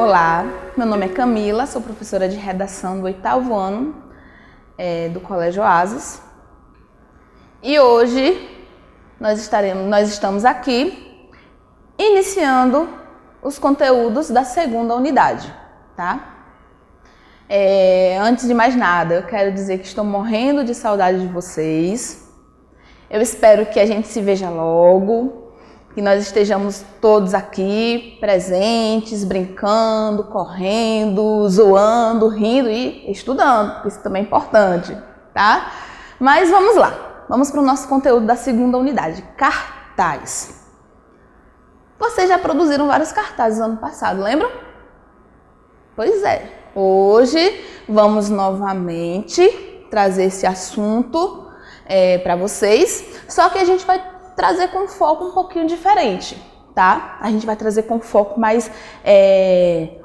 Olá, meu nome é Camila, sou professora de redação do 8º ano do Colégio Oasis. E hoje nós estamos aqui iniciando os conteúdos da segunda unidade, tá? Antes de mais nada, eu quero dizer que estou morrendo de saudade de vocês. Eu espero que a gente se veja logo, que nós estejamos todos aqui presentes, brincando, correndo, zoando, rindo e estudando, porque isso também é importante, tá? Mas vamos lá, vamos para o nosso conteúdo da segunda unidade, cartaz. Vocês já produziram vários cartazes no ano passado, lembram? Pois é, hoje vamos novamente trazer esse assunto para vocês, só que a gente vai trazer com foco um pouquinho diferente, tá? A gente vai trazer com foco mais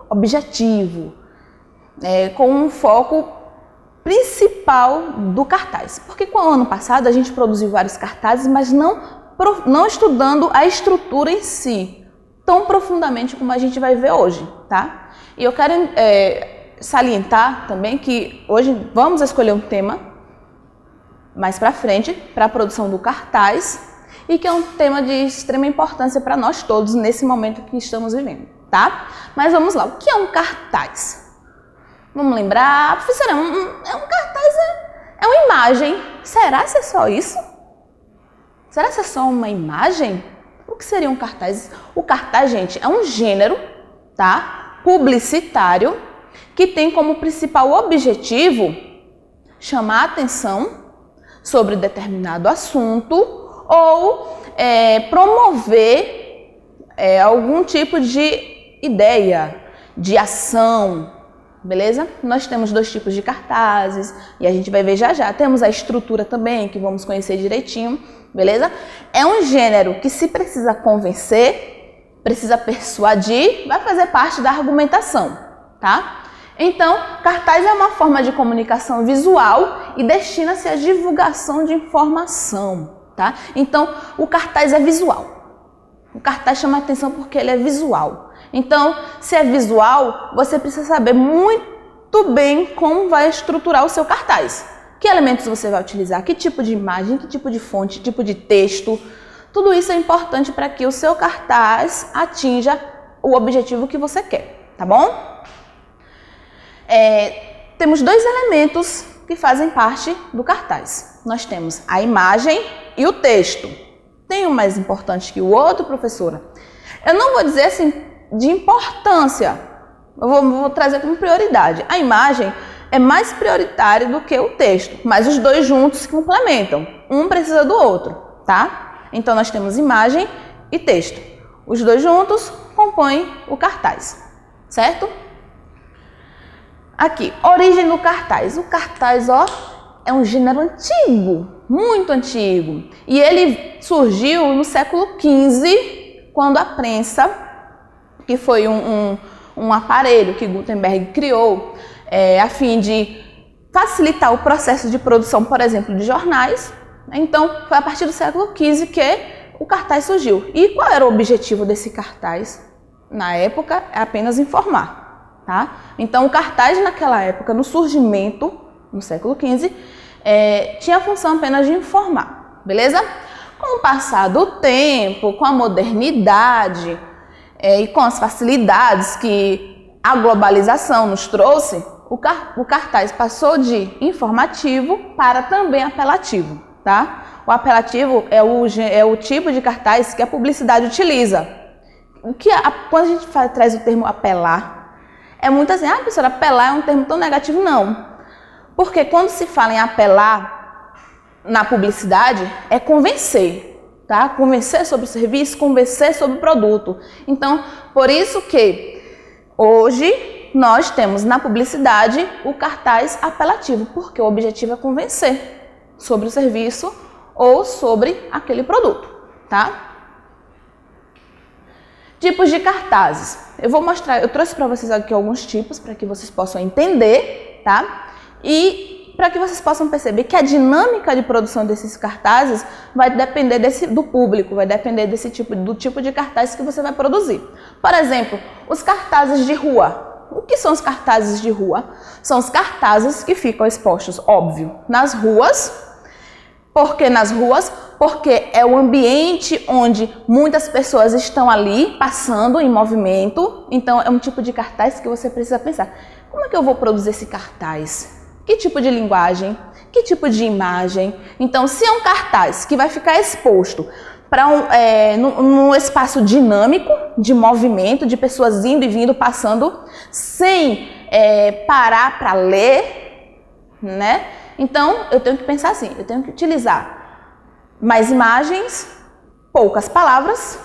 objetivo, com um foco principal do cartaz. Porque com o ano passado a gente produziu vários cartazes, mas não estudando a estrutura em si, tão profundamente como a gente vai ver hoje, tá? E eu quero salientar também que hoje vamos escolher um tema mais para frente para a produção do cartaz, e que é um tema de extrema importância para nós todos nesse momento que estamos vivendo, tá? Mas vamos lá, o que é um cartaz? Vamos lembrar, professora, um cartaz é uma imagem. Será que é só isso? Será que é só uma imagem? O que seria um cartaz? O cartaz, gente, é um gênero, tá? Publicitário, que tem como principal objetivo chamar a atenção sobre determinado assunto ou promover algum tipo de ideia, de ação, beleza? Nós temos dois tipos de cartazes e a gente vai ver já já. Temos a estrutura também, que vamos conhecer direitinho, beleza? É um gênero que, se precisa convencer, precisa persuadir, vai fazer parte da argumentação, tá? Então, cartaz é uma forma de comunicação visual e destina-se à divulgação de informação. Tá? Então, o cartaz é visual. O cartaz chama a atenção porque ele é visual. Então, se é visual, você precisa saber muito bem como vai estruturar o seu cartaz. Que elementos você vai utilizar, que tipo de imagem, que tipo de fonte, que tipo de texto. Tudo isso é importante para que o seu cartaz atinja o objetivo que você quer, tá bom? Temos dois elementos que fazem parte do cartaz. Nós temos a imagem e o texto. Tem um mais importante que o outro, professora? Eu não vou dizer assim de importância, eu vou trazer como prioridade. A imagem é mais prioritária do que o texto, mas os dois juntos se complementam. Um precisa do outro, tá? Então nós temos imagem e texto. Os dois juntos compõem o cartaz, certo? Aqui, origem do cartaz. O cartaz, é um gênero antigo, muito antigo. E ele surgiu no século XV, quando a prensa, que foi um aparelho que Gutenberg criou a fim de facilitar o processo de produção, por exemplo, de jornais. Então, foi a partir do século XV que o cartaz surgiu. E qual era o objetivo desse cartaz? Na época, é apenas informar. Tá? Então, o cartaz naquela época, no surgimento, no século XV, tinha a função apenas de informar, beleza? Com o passar do tempo, com a modernidade e com as facilidades que a globalização nos trouxe, o cartaz passou de informativo para também apelativo, tá? O apelativo é o tipo de cartaz que a publicidade utiliza. Quando a gente traz o termo apelar, é muito assim, professora, apelar é um termo tão negativo. Não. Porque quando se fala em apelar na publicidade, é convencer, tá? Convencer sobre o serviço, convencer sobre o produto. Então, por isso que hoje nós temos na publicidade o cartaz apelativo, porque o objetivo é convencer sobre o serviço ou sobre aquele produto, tá? Tipos de cartazes. Eu trouxe para vocês aqui alguns tipos para que vocês possam entender, tá? E para que vocês possam perceber que a dinâmica de produção desses cartazes vai depender do público, vai depender do tipo de cartaz que você vai produzir. Por exemplo, os cartazes de rua. O que são os cartazes de rua? São os cartazes que ficam expostos, óbvio, nas ruas. Por que nas ruas? Porque é o ambiente onde muitas pessoas estão ali, passando em movimento. Então, é um tipo de cartaz que você precisa pensar. Como é que eu vou produzir esse cartaz? Que tipo de linguagem? Que tipo de imagem? Então, se é um cartaz que vai ficar exposto para num espaço dinâmico, de movimento, de pessoas indo e vindo, passando, sem parar para ler, né? Então, eu tenho que pensar assim, eu tenho que utilizar mais imagens, poucas palavras,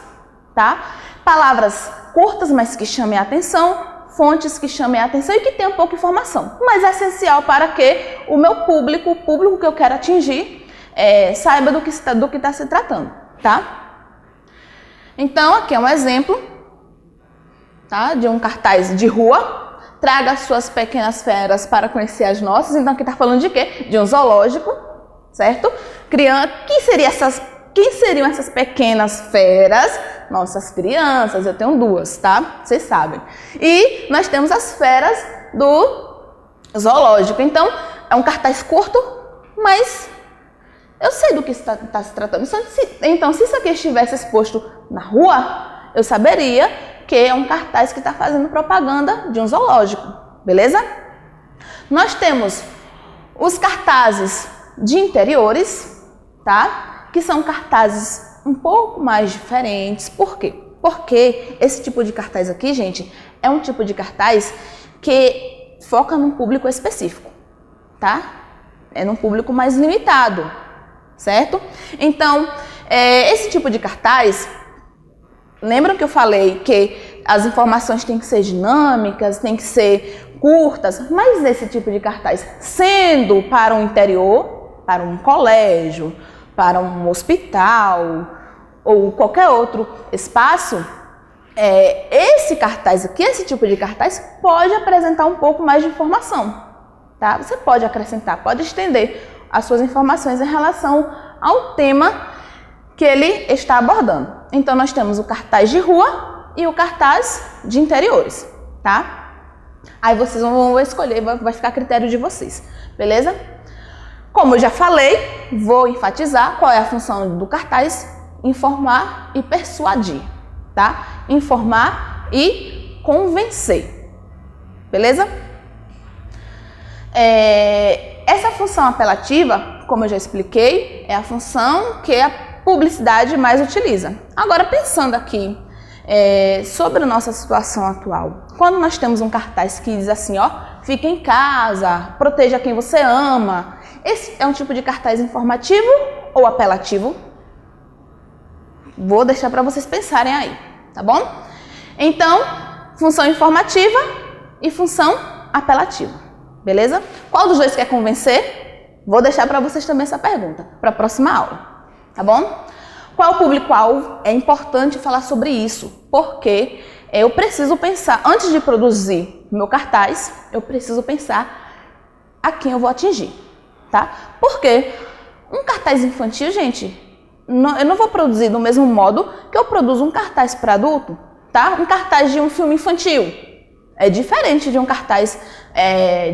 tá? Palavras curtas, mas que chamem a atenção, fontes que chamem a atenção e que tenham pouca informação. Mas é essencial para que o meu público, o público que eu quero atingir, saiba do que está se tratando, tá? Então, aqui é um exemplo, tá? De um cartaz de rua. Traga as suas pequenas feras para conhecer as nossas. Então, aqui está falando de quê? De um zoológico, certo? Quem seriam essas pequenas feras? Nossas crianças, eu tenho duas, tá? Vocês sabem. E nós temos as feras do zoológico. Então, é um cartaz curto, mas eu sei do que está se tratando. Então, se isso aqui estivesse exposto na rua, eu saberia que é um cartaz que está fazendo propaganda de um zoológico, beleza? Nós temos os cartazes de interiores, tá? Que são cartazes um pouco mais diferentes. Por quê? Porque esse tipo de cartaz aqui, gente, é um tipo de cartaz que foca num público específico, tá? É num público mais limitado, certo? Então, esse tipo de cartaz... Lembram que eu falei que as informações têm que ser dinâmicas, têm que ser curtas, mas esse tipo de cartaz, sendo para um interior, para um colégio, para um hospital ou qualquer outro espaço, esse cartaz aqui, esse tipo de cartaz, pode apresentar um pouco mais de informação, tá? Você pode acrescentar, pode estender as suas informações em relação ao tema que ele está abordando. Então, nós temos o cartaz de rua e o cartaz de interiores, tá? Aí vocês vão escolher, vai ficar a critério de vocês, beleza? Como eu já falei, vou enfatizar qual é a função do cartaz: informar e persuadir, tá? Informar e convencer, beleza? Essa função apelativa, como eu já expliquei, é a função que a publicidade mais utiliza. Agora, pensando aqui sobre a nossa situação atual, quando nós temos um cartaz que diz assim, ó, fica em casa, proteja quem você ama, esse é um tipo de cartaz informativo ou apelativo? Vou deixar para vocês pensarem aí, tá bom? Então, função informativa e função apelativa, beleza? Qual dos dois quer convencer? Vou deixar para vocês também essa pergunta para a próxima aula. Tá bom? Qual é o público-alvo? É importante falar sobre isso, porque eu preciso pensar, antes de produzir meu cartaz, eu preciso pensar a quem eu vou atingir, tá? Porque um cartaz infantil, gente, eu não vou produzir do mesmo modo que eu produzo um cartaz para adulto, tá? Um cartaz de um filme infantil é diferente de um cartaz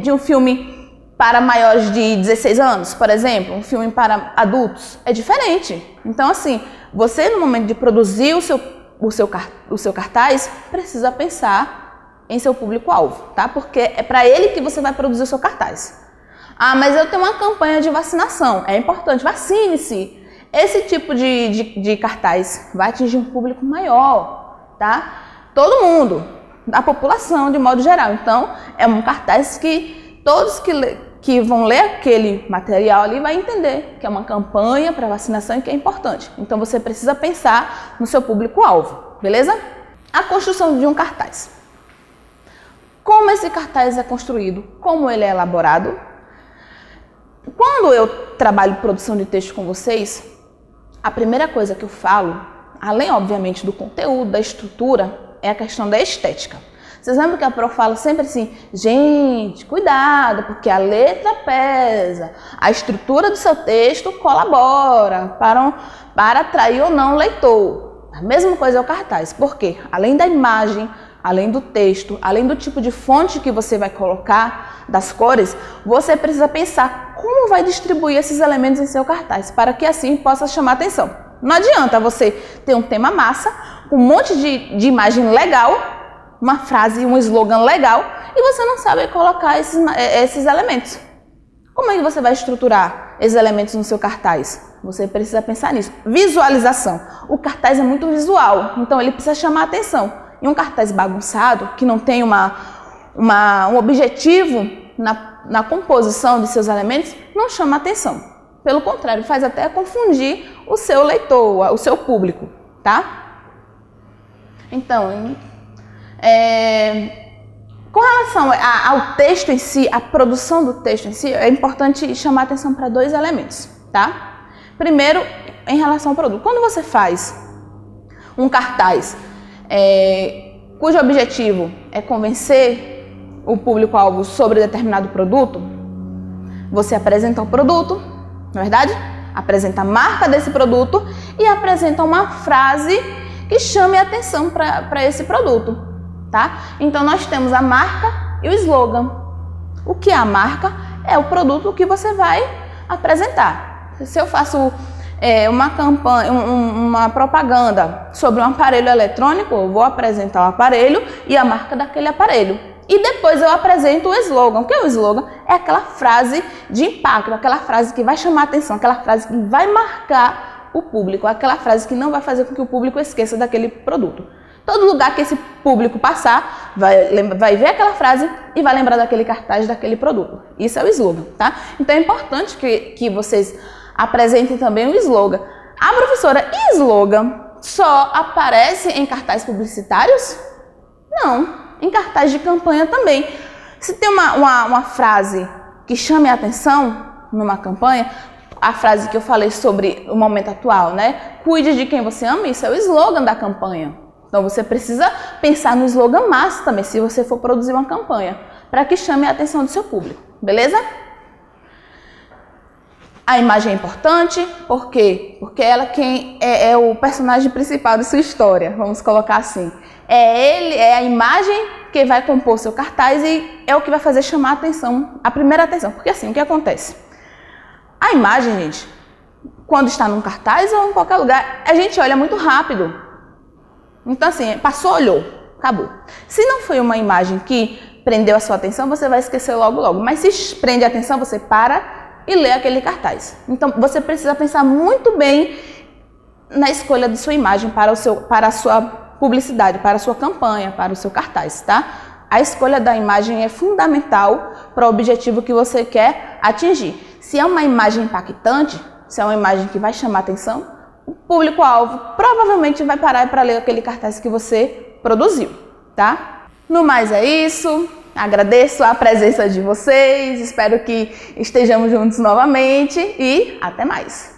de um filme para maiores de 16 anos, por exemplo, um filme para adultos, é diferente. Então, assim, você no momento de produzir o seu cartaz, precisa pensar em seu público-alvo, tá? Porque é para ele que você vai produzir o seu cartaz. Ah, mas eu tenho uma campanha de vacinação, é importante, vacine-se. Esse tipo de cartaz vai atingir um público maior, tá? Todo mundo, a população de modo geral. Então, é um cartaz que todos que vão ler aquele material ali vai entender que é uma campanha para vacinação e que é importante. Então, você precisa pensar no seu público-alvo, beleza? A construção de um cartaz. Como esse cartaz é construído? Como ele é elaborado? Quando eu trabalho produção de texto com vocês, a primeira coisa que eu falo, além, obviamente, do conteúdo, da estrutura, é a questão da estética. Vocês lembram que a prof fala sempre assim, gente, cuidado, porque a letra pesa, a estrutura do seu texto colabora para atrair ou não o leitor. A mesma coisa é o cartaz, porque além da imagem, além do texto, além do tipo de fonte que você vai colocar, das cores, você precisa pensar como vai distribuir esses elementos em seu cartaz, para que assim possa chamar atenção. Não adianta você ter um tema massa, um monte de imagem legal, uma frase, um slogan legal, e você não sabe colocar esses elementos. Como é que você vai estruturar esses elementos no seu cartaz? Você precisa pensar nisso. Visualização. O cartaz é muito visual, então ele precisa chamar atenção. E um cartaz bagunçado, que não tem um objetivo na composição de seus elementos, não chama atenção. Pelo contrário, faz até confundir o seu leitor, o seu público, tá? Então, com relação ao texto em si, a produção do texto em si, é importante chamar atenção para dois elementos, tá? Primeiro, em relação ao produto. Quando você faz um cartaz cujo objetivo é convencer o público-alvo sobre determinado produto, você apresenta o produto, não é verdade? Apresenta a marca desse produto e apresenta uma frase que chame a atenção para esse produto, tá? Então, nós temos a marca e o slogan. O que é a marca? É o produto que você vai apresentar. Se eu faço uma campanha, uma propaganda sobre um aparelho eletrônico, eu vou apresentar o aparelho e a marca daquele aparelho. E depois eu apresento o slogan. O que é o slogan? É aquela frase de impacto, aquela frase que vai chamar a atenção, aquela frase que vai marcar o público, aquela frase que não vai fazer com que o público esqueça daquele produto. Todo lugar que esse público passar, vai ver aquela frase e vai lembrar daquele cartaz, daquele produto. Isso é o slogan, tá? Então é importante que vocês apresentem também o slogan. A professora, e slogan só aparece em cartazes publicitários? Não, em cartaz de campanha também. Se tem uma frase que chame a atenção numa campanha, a frase que eu falei sobre o momento atual, né? Cuide de quem você ama, isso é o slogan da campanha. Então você precisa pensar no slogan massa também, se você for produzir uma campanha, para que chame a atenção do seu público, beleza? A imagem é importante, por quê? Porque ela quem é o personagem principal de sua história, vamos colocar assim. É a imagem que vai compor seu cartaz e é o que vai fazer chamar a atenção, a primeira atenção. Porque assim, o que acontece? A imagem, gente, quando está num cartaz ou em qualquer lugar, a gente olha muito rápido. Então assim, passou, olhou, acabou. Se não foi uma imagem que prendeu a sua atenção, você vai esquecer logo. Mas se prende a atenção, você para e lê aquele cartaz. Então, você precisa pensar muito bem na escolha de sua imagem para a sua publicidade, para a sua campanha, para o seu cartaz, tá? A escolha da imagem é fundamental para o objetivo que você quer atingir. Se é uma imagem impactante, se é uma imagem que vai chamar atenção, o público-alvo provavelmente vai parar para ler aquele cartaz que você produziu, tá? No mais é isso. Agradeço a presença de vocês, espero que estejamos juntos novamente e até mais!